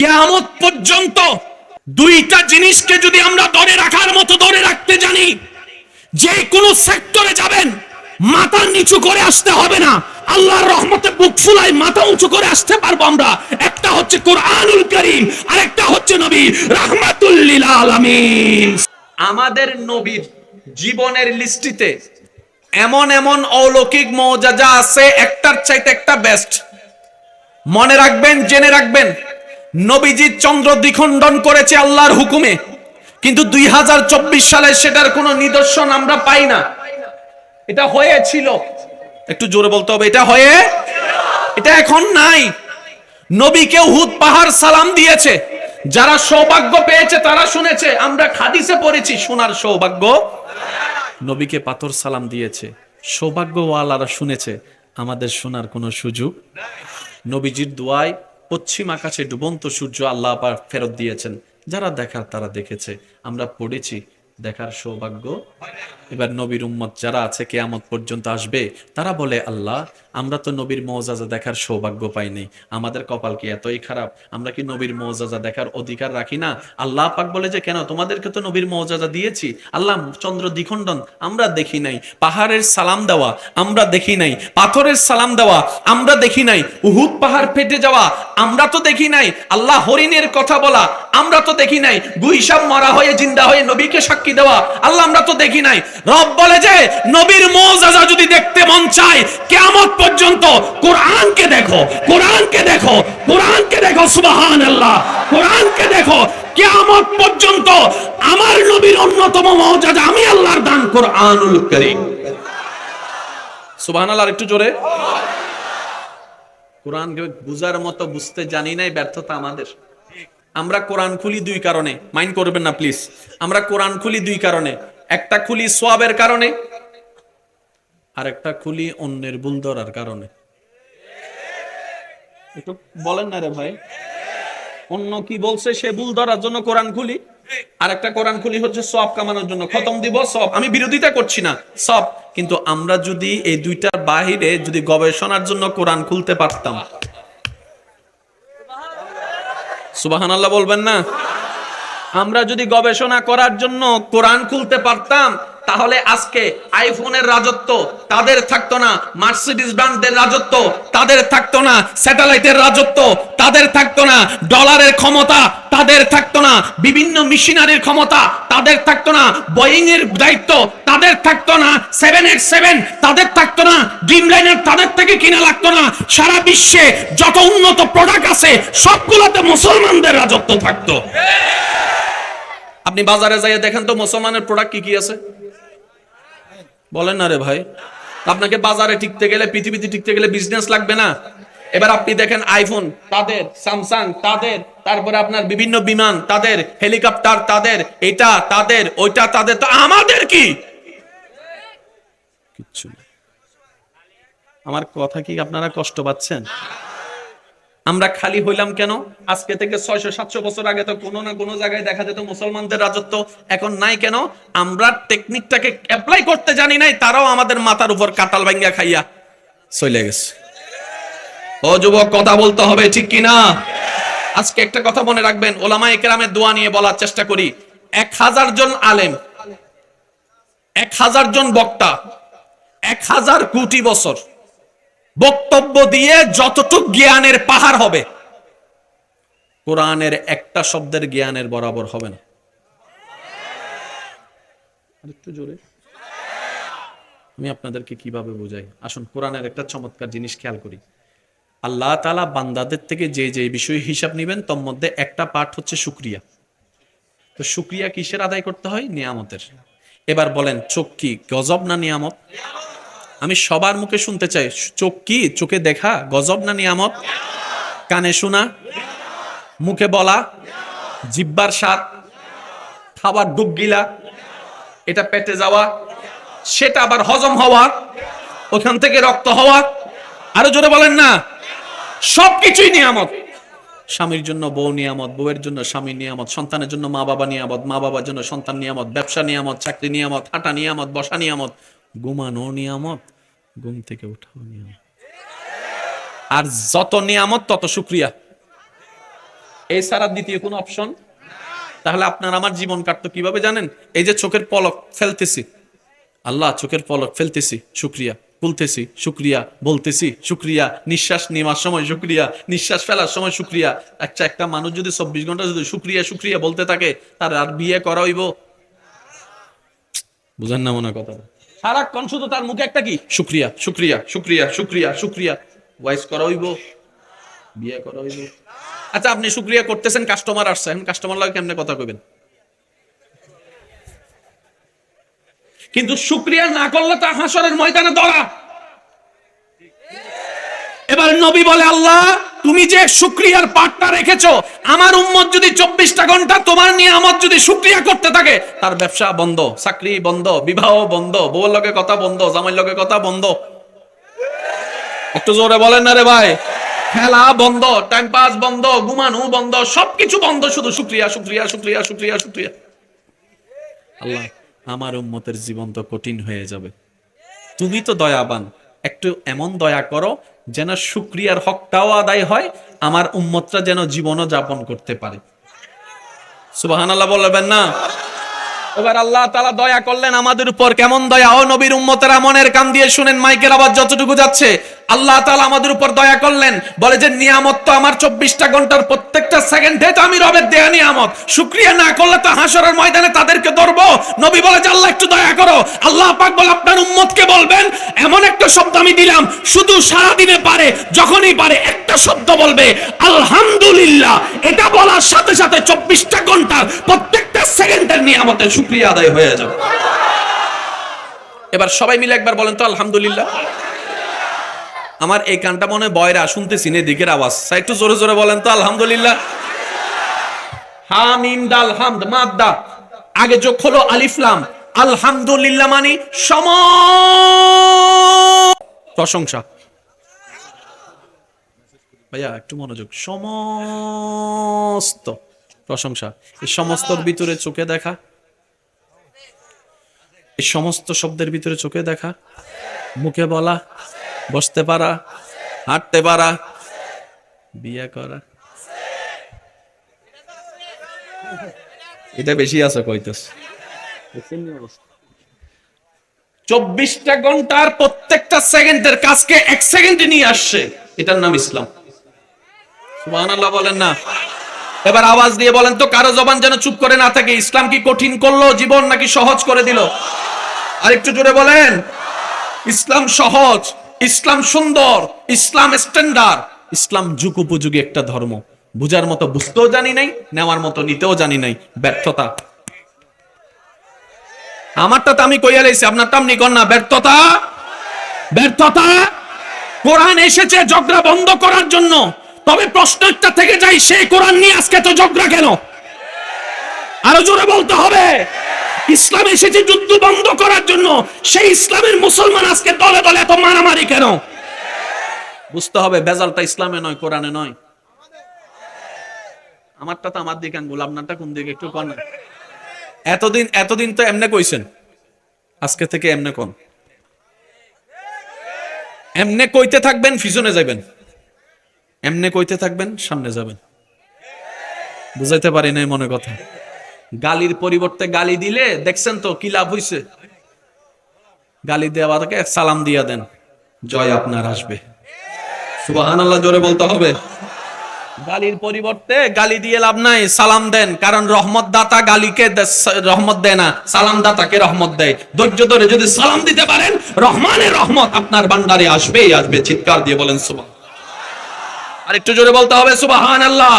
কিয়ামত পর্যন্ত দুইটা জিনিসকে যদি আমরা ধরে রাখার মতো ধরে রাখতে জানি, যে কোনো সেক্টরে যাবেন মাথা নিচু করে আসতে হবে না, আল্লাহর রহমতে বুক ফুলায় মাথা উঁচু করে আসতে পারবো আমরা। একটা হচ্ছে কোরআনুল কারীম, আর একটা হচ্ছে নবী রাহমাতুল লিল আলামিন। আমাদের নবীর জীবনের লিস্টিতে এমন এমন অলৌকিক মুআজিজা আছে, একটার চাইতে একটা বেস্ট। মনে রাখবেন, জেনে রাখবেন, নবীজি চন্দ্র দ্বিখণ্ডন করেছে আল্লাহর হুকুমে, কিন্তু 2024 সালে সেটার কোনো নিদর্শন আমরা পাই না। এটা হয়েছিল, একটু জোরে বলতে হবে, এটা এখন নাই। নবীকে উহুদ পাহাড় সালাম দিয়েছে, যারা সৌভাগ্য পেয়েছে তারা শুনেছে, আমরা হাদিসে পড়েছি শোনার সৌভাগ্য। নবীকে পাথর সালাম দিয়েছে, সৌভাগ্যওয়ালারা শুনেছে, আমাদের শোনার কোনো সুযোগ। নবীজির দোয়ায় পশ্চিম আকাশে ডুবন্ত সূর্য আল্লাহ পাক ফেরত দিয়েছেন, যারা দেখার তারা দেখেছে, আমরা পড়েছি, দেখার সৌভাগ্য। এবার নবীর উম্মত যারা আছে কিয়ামত পর্যন্ত আসবে, তারা বলে আল্লাহ, আমরা তো নবীর মুআজিজা দেখার সৌভাগ্য পাইনি, আমাদের কপাল কি এতই খারাপ, আমরা কি নবীর মুআজিজা দেখার অধিকার রাখি না? আল্লাহ পাক বলে যে কেন, তোমাদেরকে তো নবীর মুআজিজা দিয়েছি। আল্লাহ, চন্দ্র দ্বিখণ্ডন আমরা দেখি নাই, পাহাড়ের সালাম দেওয়া আমরা দেখি নাই, পাথরের সালাম দেওয়া আমরা দেখি নাই, উহুদ পাহাড় ফেটে যাওয়া আমরা তো দেখি নাই, আল্লাহ হরিণের কথা বলা আমরা তো দেখি নাই, গুইসাম মারা হয়ে জিন্দা হয়ে নবীকে সাক্ষী দেওয়া আল্লাহ আমরা তো দেখি নাই। রব বলে যে নবীর মুআজিজা যদি দেখতে মন চায়, কিয়ামত পর্যন্ত কোরআনকে দেখো, কোরআনকে দেখো, কোরআনকে দেখো, সুবহানাল্লাহ, কোরআনকে দেখো। কিয়ামত পর্যন্ত আমার নবীর অন্যতম মুআজিজা আমি আল্লাহর দান কোরআনুল কারীম। সুবহানাল্লাহ, একটু জোরে। কোরআনকে বুঝার মতো বুঝতে জানি নাই, ব্যর্থতা আমাদের। আমরা কোরআন খুলি দুই কারণে, মাইন্ড করবেন না প্লিজ। আমরা কোরআন খুলি দুই কারণে, একটা খুলি সওয়াবের কারণে, আর একটা খুলি অন্যের ভুল ধরার কারণে। একটু বলেন না রে ভাই, অন্য কি বলছে সে ভুল ধরার জন্য কোরআন খুলি, আর একটা কোরআন খুলি হচ্ছে সওয়াব কামানোর জন্য, খতম দিব সওয়াব। আমি বিরোধিতা করছি না, সওয়াব। কিন্তু আমরা যদি এই দুইটার বাহিরে যদি গবেষণার জন্য কোরআন খুলতে পারতাম, সুবহানাল্লাহ বলবেন না? আমরা যদি গবেষণা করার জন্য কোরআন খুলতে পারতাম, তাহলে আজকে আইফোনের রাজত্ব তাদের থাকতো না, মার্সিডিজ ব্র্যান্ডের রাজত্ব তাদের থাকতো না, স্যাটেলাইটের রাজত্ব তাদের থাকতো না, ডলারের ক্ষমতা তাদের থাকতো না, বিভিন্ন মেশিনারির ক্ষমতা তাদের থাকতো না, বোয়িং এর দায়িত্ব তাদের থাকতো না, 787 তাদের থাকতো না, ড্রিমলাইনার তাদের থেকে কিনা লাগতো না। সারা বিশ্বে যত উন্নত প্রোডাক্ট আছে সবগুলোতে মুসলমানদের রাজত্ব থাকতো। আপনি বাজারে যাইয়ে দেখেন তো মুসলমানের প্রোডাক্ট কি কি আছে, বলেন না রে ভাই। আপনাকে বাজারে টিকতে গেলে, পৃথিবীতে টিকতে গেলে বিজনেস লাগবে না? এবার আপনি দেখেন আইফোন তাদের, স্যামসাং তাদের, তারপরে আপনার বিভিন্ন বিমান তাদের, হেলিকপ্টার তাদের, এটা তাদের, ওইটা তাদের, তো আমাদের কি কিচ্ছু না। আমার কথা কি আপনারা কষ্ট পাচ্ছেন? আমরা খালি হইলাম কেন? আজকে থেকে 600-700 বছর আগে তো কোনো না কোনো জায়গায় দেখা যেত মুসলমানদের রাজত্ব, এখন নাই কেন? আমরা টেকনিকটাকে অ্যাপ্লাই করতে জানি নাই, তারাও আমাদের মাথার উপর কাঁঠাল ভাঙ্গা খাইয়া চলে গেছে। ও যুবক, কথা বলতে হবে, ঠিক কি না? আজকে একটা কথা মনে রাখবেন, ওলামায়ে কেরামের দোয়া নিয়ে বলার চেষ্টা করি। 1000 জন আলেম, 1000 জন বক্তা, 1000 কোটি বছর বক্তব্য দিয়ে যতটুক জ্ঞানের পাহাড় হবে, কোরআনের একটা শব্দের জ্ঞানের বরাবর হবে না। একটু জোরে আমি আপনাদেরকে কিভাবে বুঝাই, আসুন কোরআনের একটা চমৎকার জিনিস খেয়াল করি। আল্লাহ তাআলা বান্দাদের থেকে যে যে বিষয়ে হিসাব নেবেন, তোর মধ্যে একটা পার্ট হচ্ছে শুকরিয়া। তো শুকরিয়া কিসের আদায় করতে হয়? নিয়ামতের। এবার বলেন, চোখ কি গজব না নিয়ামত? আমি সবার মুখে শুনতে চাই, চোখ কি? চোখে দেখা গজব না নিয়ামত? কানে শোনা, মুখে বলা, জিহ্বার স্বাদ, খাবার ডুব গিলা, এটা পেটে যাওয়া, সেটা আবার হজম হওয়া, ওখান থেকে রক্ত হওয়া, আরো জোরে বলেন না, সবকিছুই নিয়ামত। স্বামীর জন্য বউ নিয়ামত, বউয়ের জন্য স্বামী নিয়ামত, সন্তানের জন্য মা বাবা নিয়ামত, মা বাবার জন্য সন্তান নিয়ামত, ব্যবসা নিয়ামত, চাকরি নিয়ামত, হাঁটা নিয়ামত, বসা নিয়ামত, ঘুমানো নিয়ামত, ঘুম থেকে উঠাও নিয়ামত। আর যত নিয়ামত তত শুকরিয়া। এই ছাড়া দ্বিতীয় কোনো অপশন। তাহলে আপনার আমার জীবন কাটতো কিভাবে জানেন? এই যে চোখের পলক ফেলতেছি, আল্লাহ চোখের পলক ফেলতেছি, শুকরিয়া, খুলতেছি শুকরিয়া, বলতেছি শুকরিয়া, নিঃশ্বাস নেওয়ার সময় শুকরিয়া, নিঃশ্বাস ফেলার সময় শুকরিয়া। আচ্ছা, একটা মানুষ যদি 24 ঘন্টা যদি শুকরিয়া শুকরিয়া বলতে থাকে, তার আর বিয়ে করা হইব? বুঝেন না মনে কথা? সারাক্ষণ শুধু তার মুখে একটা কি শুকরিয়া শুকরিয়া শুকরিয়া শুকরিয়া শুকরিয়া, ওয়াইস করা হইব? বিয়ে করা হইব? আচ্ছা, আপনি শুকরিয়া করতেছেন, কাস্টমার আসছে, এখন কাস্টমার লাগে কেমনে কথা কইবেন? কিন্তু শুকরিয়া না করলে তা হাসরের ময়দানে ধরা। এবার নবী বলে, আল্লাহ তুমি যে শুকরিয়ার পাঠটা রেখেছো, আমার উম্মত যদি 24টা ঘন্টা তোমার নিয়ামত যদি শুকরিয়া করতে থাকে, তার ব্যবসা বন্ধ, চাকরি বন্ধ, বিবাহ বন্ধ, বউর লগে কথা বন্ধ, জামাইর লগে কথা বন্ধ। একটু জোরে বলেন না রে ভাই। খেলা বন্ধ, টাইম পাস বন্ধ, ঘুমানো বন্ধ, সবকিছু বন্ধ, শুধু শুকরিয়া শুকরিয়া শুকরিয়া শুকরিয়া শুকরিয়া। আল্লাহ আমার উম্মতের জীবন তো কঠিন হয়ে যাবে, তুমি তো দয়াবান, একটু এমন দয়া করো যেন শুকরিয়ার হকটাও আদায় হয়, আমার উম্মতরা যেন জীবনও যাপন করতে পারে। সুবহানাল্লাহ বলবেন না? এবার আল্লাহ তাআলা দয়া করলেন আমাদের উপর। কেমন দয়া? ও নবীর উম্মতেরা মনের কান দিয়ে শুনেন, মাইকের আওয়াজ যতটুকু যাচ্ছে। আল্লাহ তাআলা আমাদের উপর দয়া করলেন, বলে যে নিয়ামত তো আমার 24টা ঘন্টার প্রত্যেকটা সেকেন্ডে তো আমি রবের দেয়া নিয়ামত, শুকরিয়া না করলে তো হাসরের ময়দানে তাদেরকে ধরবো। নবী বলে যে আল্লাহ একটু দয়া করো। আল্লাহ পাক বলে আপনার উম্মতকে বলবেন, এমন একটা শব্দ আমি দিলাম, শুধু সারা দিনে পারে, যখনই পারে একটা শব্দ বলবে আলহামদুলিল্লাহ। এটা বলার সাথে সাথে 24টা ঘন্টার প্রত্যেকটা সেকেন্ডের নিয়ামতের শুকরিয়া আদায় হয়ে যাবে। এবার সবাই মিলে একবার বলেন তো আলহামদুলিল্লাহ। আমার এই কানটা মনে বয়রা, শুনতেছি না দিকের আওয়াজ, একটু জোরে জোরে বলেন তো আলহামদুলিল্লাহ। হামিম দাল হামদ মাদ্দা, আগে যোগ হলো আলিফ লাম। আলহামদুলিল্লাহ মানে প্রশংসা। ভাইয়া একটু মনোযোগ। সমস্ত প্রশংসা, এই সমস্তর ভিতরে চোখে দেখা, এই সমস্ত শব্দের ভিতরে চোখে দেখা, মুখে বলা, বসতে পারা, হাঁটতে পারা, বিয়ে করা, এটা বেশি আছে কইতেছ। 24টা ঘন্টার প্রত্যেকটা সেকেন্ডের কাজকে 1 সেকেন্ডে নিয়ে আসছে, এটার নাম ইসলাম। সুবহানাল্লাহ বলেন না? এবার আওয়াজ দিয়ে বলেন তো, কারো জবান যেন চুপ করে না থাকে। ইসলাম কি কঠিন করলো জীবন নাকি সহজ করে দিল? আর একটু জোরে বলেন। ইসলাম সহজ, ইসলাম সুন্দর, ইসলাম স্ট্যান্ডার্ড, ইসলাম যুগ উপযোগী একটা ধর্ম। বুঝার মতো বুঝতেও জানি নাই, নেওয়ার মতো নিতেও জানি নাই। ব্যর্থতা। আমারটা তো আমি কইয়া লাইছি, আপনারটা আপনি কর না। ব্যর্থতা, ব্যর্থতা। কোরআন এসেছে ঝগড়া বন্ধ করার জন্য, তবে প্রশ্ন একটা থেকে যাই, সেই কোরআন নিয়ে আজকে তো ঝগড়া কেন? আরো জোরে বলতে হবে। ইসলাম এসেছে যুদ্ধ বন্ধ করার জন্য, সেই ইসলামের মুসলমান আজকে দলে দলে এত মারামারি কেন? বুঝতে হবে বেজালটা ইসলামে নয়, কোরআনে নয়। আমারটা তো আমার দিকে আঙ্গুল, আপনারটা কোন দিকে একটু কোন। এতদিন তো এমনে কইছেন, আজকে থেকে এমনে কোন। এমনে কইতে থাকবেন, পিছনে যাবেন, এমনে কইতে থাকবেন, সামনে যাবেন। বুঝাইতে পারি নাই মনে কথা। গালির পরিবর্তে গালি দিলে দেখছেন তো কি লাভ হইছে? গালি দেওয়াকে সালাম দিয়া দেন, জয় আপনার আসবে। সুবহানাল্লাহ জোরে বলতে হবে। গালির পরিবর্তে গালি দিয়ে লাভ নাই, সালাম দেন। কারণ রহমত দাতা গালিকে রহমত দেয় না, সালাম দাতাকে রহমত দেয়। ধৈর্য ধরে যদি সালাম দিতে পারেন, রহমানের রহমত আপনার ভান্ডারে আসবেই আসবে। চিৎকার দিয়ে বলেন সুবহান। আর একটু জোরে বলতে হবে সুবহানাল্লাহ।